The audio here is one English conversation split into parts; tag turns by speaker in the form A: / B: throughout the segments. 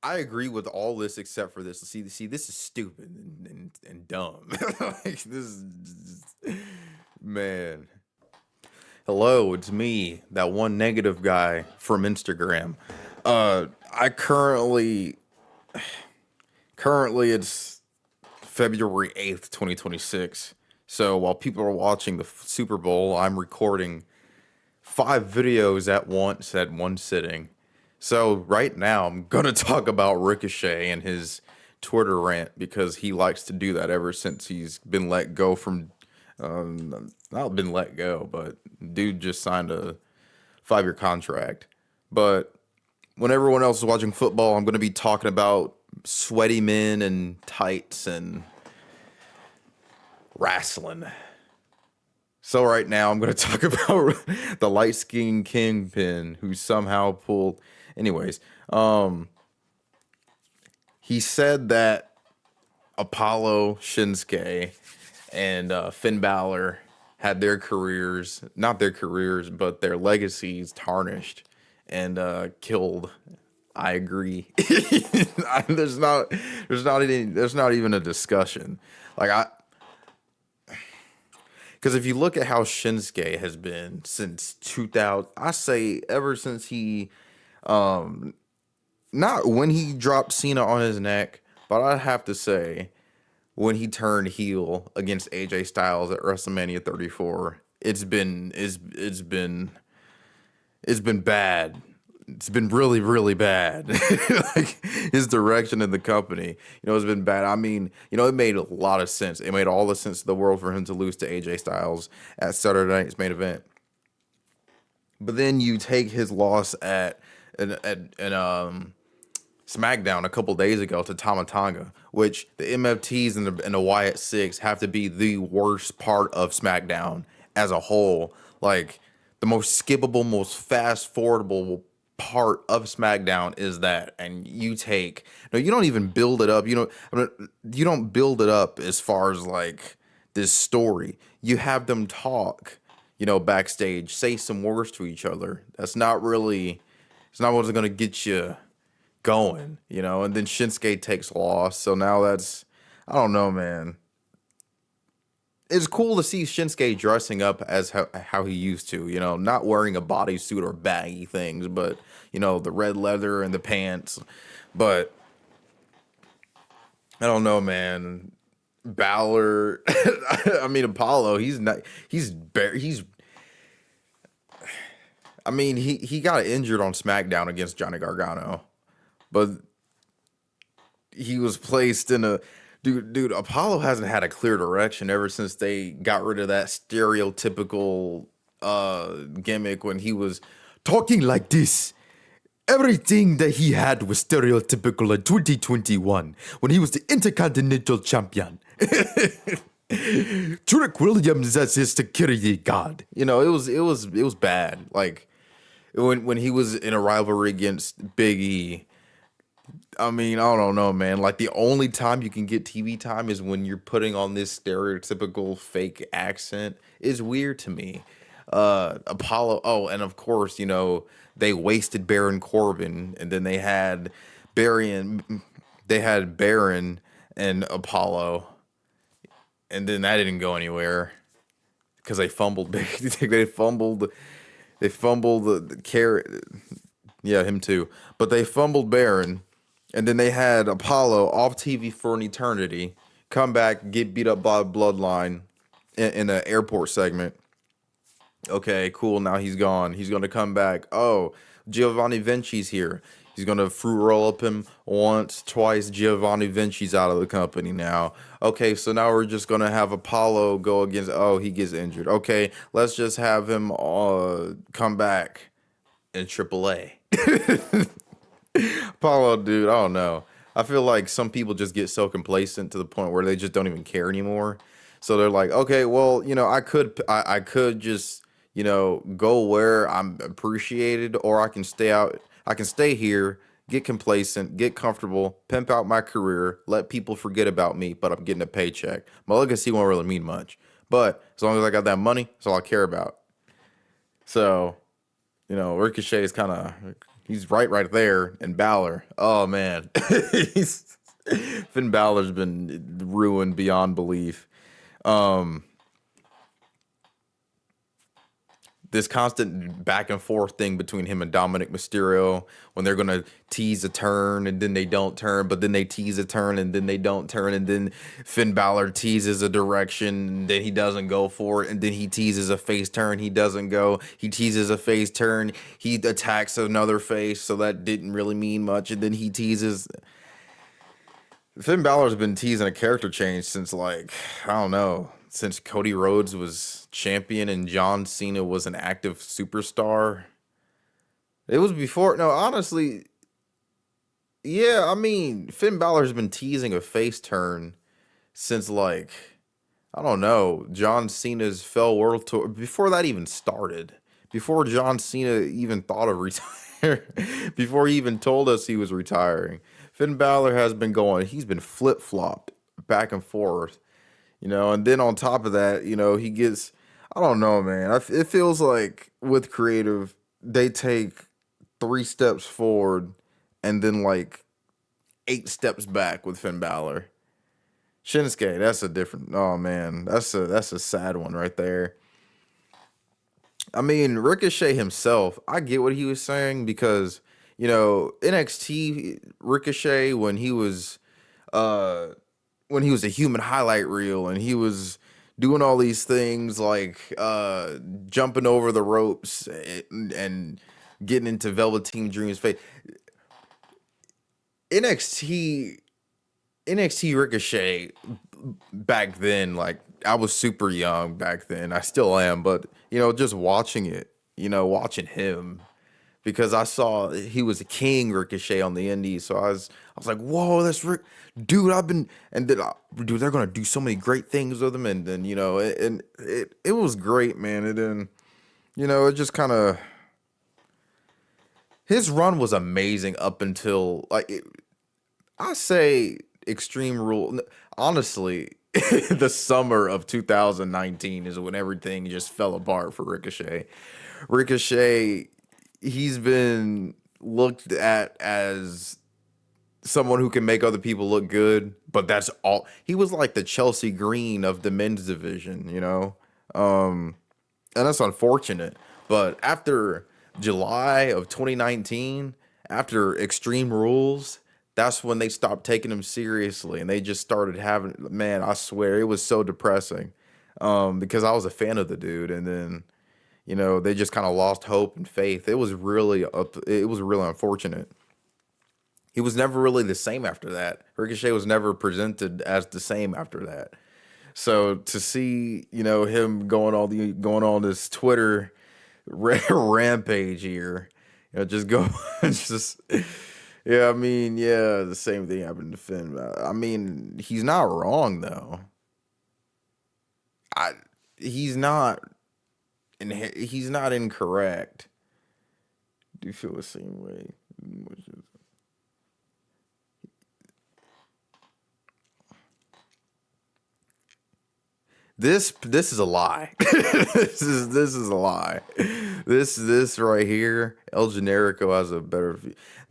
A: I agree with all this except for this. See, this is stupid and dumb. Like this is man. Hello, it's me, that one negative guy from Instagram. I currently it's February 8th, 2026. So while people are watching the Super Bowl, I'm recording 5 videos at once at one sitting. So right now I'm gonna talk about Ricochet and his Twitter rant because he likes to do that ever since he's been let go from not been let go, but dude just signed a 5-year contract. But when everyone else is watching football, I'm gonna be talking about sweaty men and tights and wrestling. So right now I'm going to talk about the light skinned kingpin who somehow pulled. Anyways, he said that Apollo, Shinsuke, and Finn Balor had their careers, not their careers, but their legacies tarnished and killed. I agree. There's not even a discussion. Like I, Because if you look at how Shinsuke has been since 2000, I say ever since not when he dropped Cena on his neck, but I have to say when he turned heel against AJ Styles at WrestleMania 34, it's been bad. It's been really, really bad. Like his direction in the company, has been bad. I mean, it made a lot of sense. It made all the sense in the world for him to lose to AJ Styles at Saturday Night's main event. But then you take his loss at SmackDown a couple days ago to Tama Tonga, which the MFTs and the Wyatt Six have to be the worst part of SmackDown as a whole. Like the most skippable, most fast forwardable part of SmackDown is that, and you don't even build it up. You don't build it up as far as like this story. You have them talk, backstage, say some words to each other. It's not what's gonna get you going, and then Shinsuke takes loss. So now I don't know, man. It's cool to see Shinsuke dressing up as how he used to, not wearing a bodysuit or baggy things, but, the red leather and the pants. But I don't know, man. Balor, I mean, Apollo, he got injured on SmackDown against Johnny Gargano, but he was placed in a dude. Apollo hasn't had a clear direction ever since they got rid of that stereotypical gimmick when he was talking like this. Everything that he had was stereotypical in 2021 when he was the Intercontinental Champion. Trick Williams as his security guard. It was bad. Like when he was in a rivalry against Big E. I mean, I don't know, man. Like the only time you can get TV time is when you're putting on this stereotypical fake accent. Is weird to me. Apollo. Oh, and of course, they wasted Baron Corbin, and then they had Baron and Apollo, and then that didn't go anywhere because they fumbled. They fumbled the carrot. Yeah, him too. But they fumbled Baron, and then they had Apollo off TV for an eternity, come back, get beat up by Bloodline in an airport segment. Okay, cool. Now he's gone. He's going to come back. Oh, Giovanni Vinci's here. He's going to fruit roll up him once, twice. Giovanni Vinci's out of the company now. Okay, so now we're just going to have Apollo go against. Oh, he gets injured. Okay, let's just have him come back in AAA. Apollo, dude, I don't know. I feel like some people just get so complacent to the point where they just don't even care anymore. So they're like, okay, well, I could just, go where I'm appreciated, or I can stay out. I can stay here, get complacent, get comfortable, pimp out my career, let people forget about me, but I'm getting a paycheck. My legacy won't really mean much, but as long as I got that money, that's all I care about. So, Ricochet is He's right there. And Balor. Oh man. He's Finn Balor's been ruined beyond belief. Um this constant back and forth thing between him and Dominic Mysterio when they're gonna tease a turn and then they don't turn, but then they tease a turn and then they don't turn, and then Finn Balor teases a direction and then he doesn't go for it, and then he teases a face turn, he doesn't go, he teases a face turn, he attacks another face, so that didn't really mean much, and then he teases. Finn Balor's been teasing a character change since like, I don't know, since Cody Rhodes was champion and John Cena was an active superstar. It was before, no, honestly, yeah, I mean, Finn Balor's been teasing a face turn since like, I don't know, John Cena's Fell World Tour, before that even started. Before John Cena even thought of retire, before he even told us he was retiring. Finn Balor has been going, he's been flip-flopped back and forth, and then on top of that, he gets, I don't know, man. It feels like with creative, they take 3 steps forward and then like 8 steps back with Finn Balor. Shinsuke, that's a different, oh man, that's a sad one right there. I mean, Ricochet himself, I get what he was saying because, NXT Ricochet uh when he was a human highlight reel and he was doing all these things like jumping over the ropes and getting into Velveteen Dream's face. NXT NXT Ricochet back then, like I was super young back then. I still am, but just watching it, watching him because I saw he was a king Ricochet on the Indies. So I was like, whoa, that's Rick, dude. And then dude, they're gonna do so many great things with him, and then it was great, man. And then it just kind of his run was amazing up until I say Extreme Rule. Honestly, the summer of 2019 is when everything just fell apart for Ricochet. Ricochet, he's been looked at as someone who can make other people look good, but that's all. He was like the Chelsea Green of the men's division. And that's unfortunate. But after July of 2019, after Extreme Rules, that's when they stopped taking him seriously and they just started having, man, I swear it was so depressing. Because I was a fan of the dude, and then they just kind of lost hope and faith. It was really unfortunate. He was never really the same after that. Ricochet was never presented as the same after that. So to see, him going on this Twitter rampage here, just go, just yeah. I mean, yeah, the same thing happened to Finn. I mean, he's not wrong though. I he's not he's not incorrect. Do you feel the same way? This is a lie. This is a lie. This right here, El Generico has a better.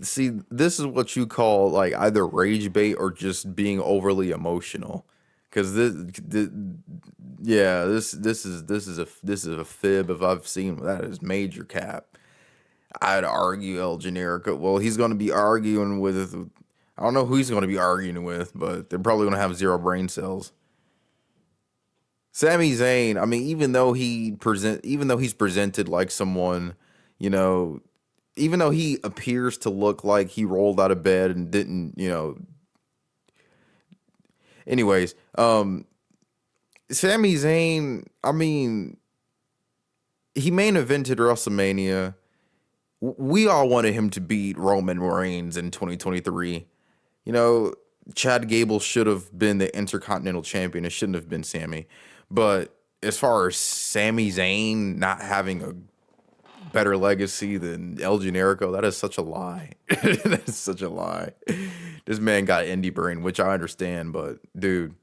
A: See, this is what you call like either rage bait or just being overly emotional. Because yeah, this is a fib. If I've seen that is major cap. I'd argue El Generico. Well, he's going to be arguing with. I don't know who he's going to be arguing with, but they're probably going to have zero brain cells. Sami Zayn, I mean, even though he's presented like someone, you know, even though he appears to look like he rolled out of bed and didn't. Anyways, Sami Zayn, I mean, he main evented WrestleMania. We all wanted him to beat Roman Reigns in 2023. You know, Chad Gable should have been the Intercontinental Champion. It shouldn't have been Sammy. But as far as Sami Zayn not having a better legacy than El Generico, that is such a lie. That is such a lie. This man got indie brain, which I understand, but dude,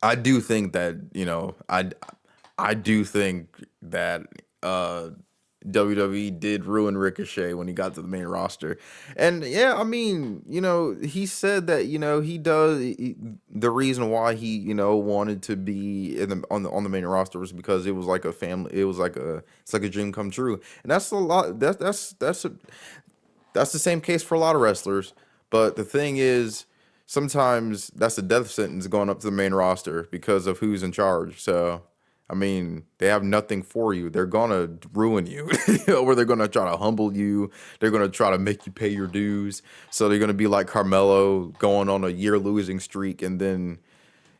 A: I do think that, I do think that WWE did ruin Ricochet when he got to the main roster. And yeah, I mean, he said that, the reason why he, wanted to be on the main roster was because it was like a family, it's like a dream come true. And that's a lot that's the same case for a lot of wrestlers. But the thing is, sometimes that's a death sentence going up to the main roster because of who's in charge. So, I mean, they have nothing for you. They're gonna ruin you, or they're gonna try to humble you. They're gonna try to make you pay your dues. So they're gonna be like Carmelo going on a year losing streak, and then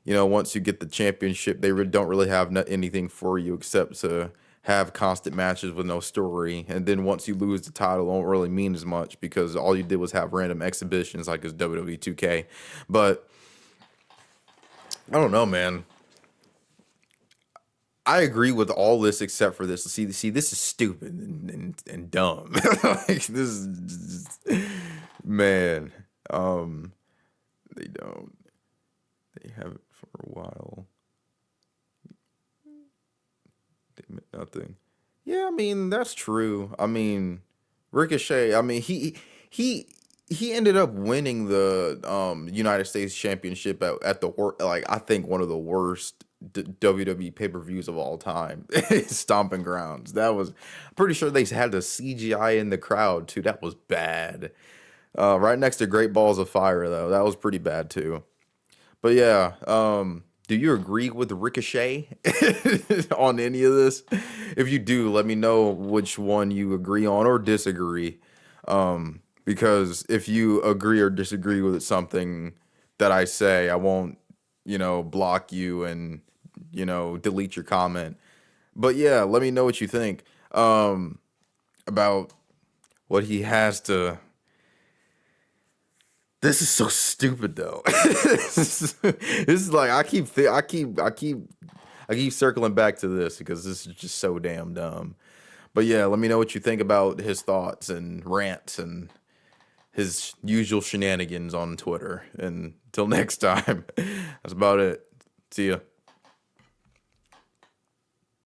A: once you get the championship, they don't really have anything for you except to have constant matches with no story. And then once you lose the title, it won't really mean as much because all you did was have random exhibitions like it's WWE 2K. But I don't know, man. I agree with all this except for this. See, this is stupid and dumb. Like, this is man. They don't. They have it for a while. They meant nothing. Yeah, I mean that's true. I mean, Ricochet. I mean he ended up winning the United States Championship at the like I think one of the worst WWE pay per views of all time. Stomping Grounds. That was pretty sure they had the CGI in the crowd too. That was bad. Right next to Great Balls of Fire though. That was pretty bad too. But yeah, do you agree with Ricochet on any of this? If you do, let me know which one you agree on or disagree. Because if you agree or disagree with something that I say, I won't, block you and, delete your comment. But yeah, let me know what you think about what he has to. This is so stupid though. This is like I keep circling back to this because this is just so damn dumb. But yeah, let me know what you think about his thoughts and rants and his usual shenanigans on Twitter. And until next time, that's about it. See ya.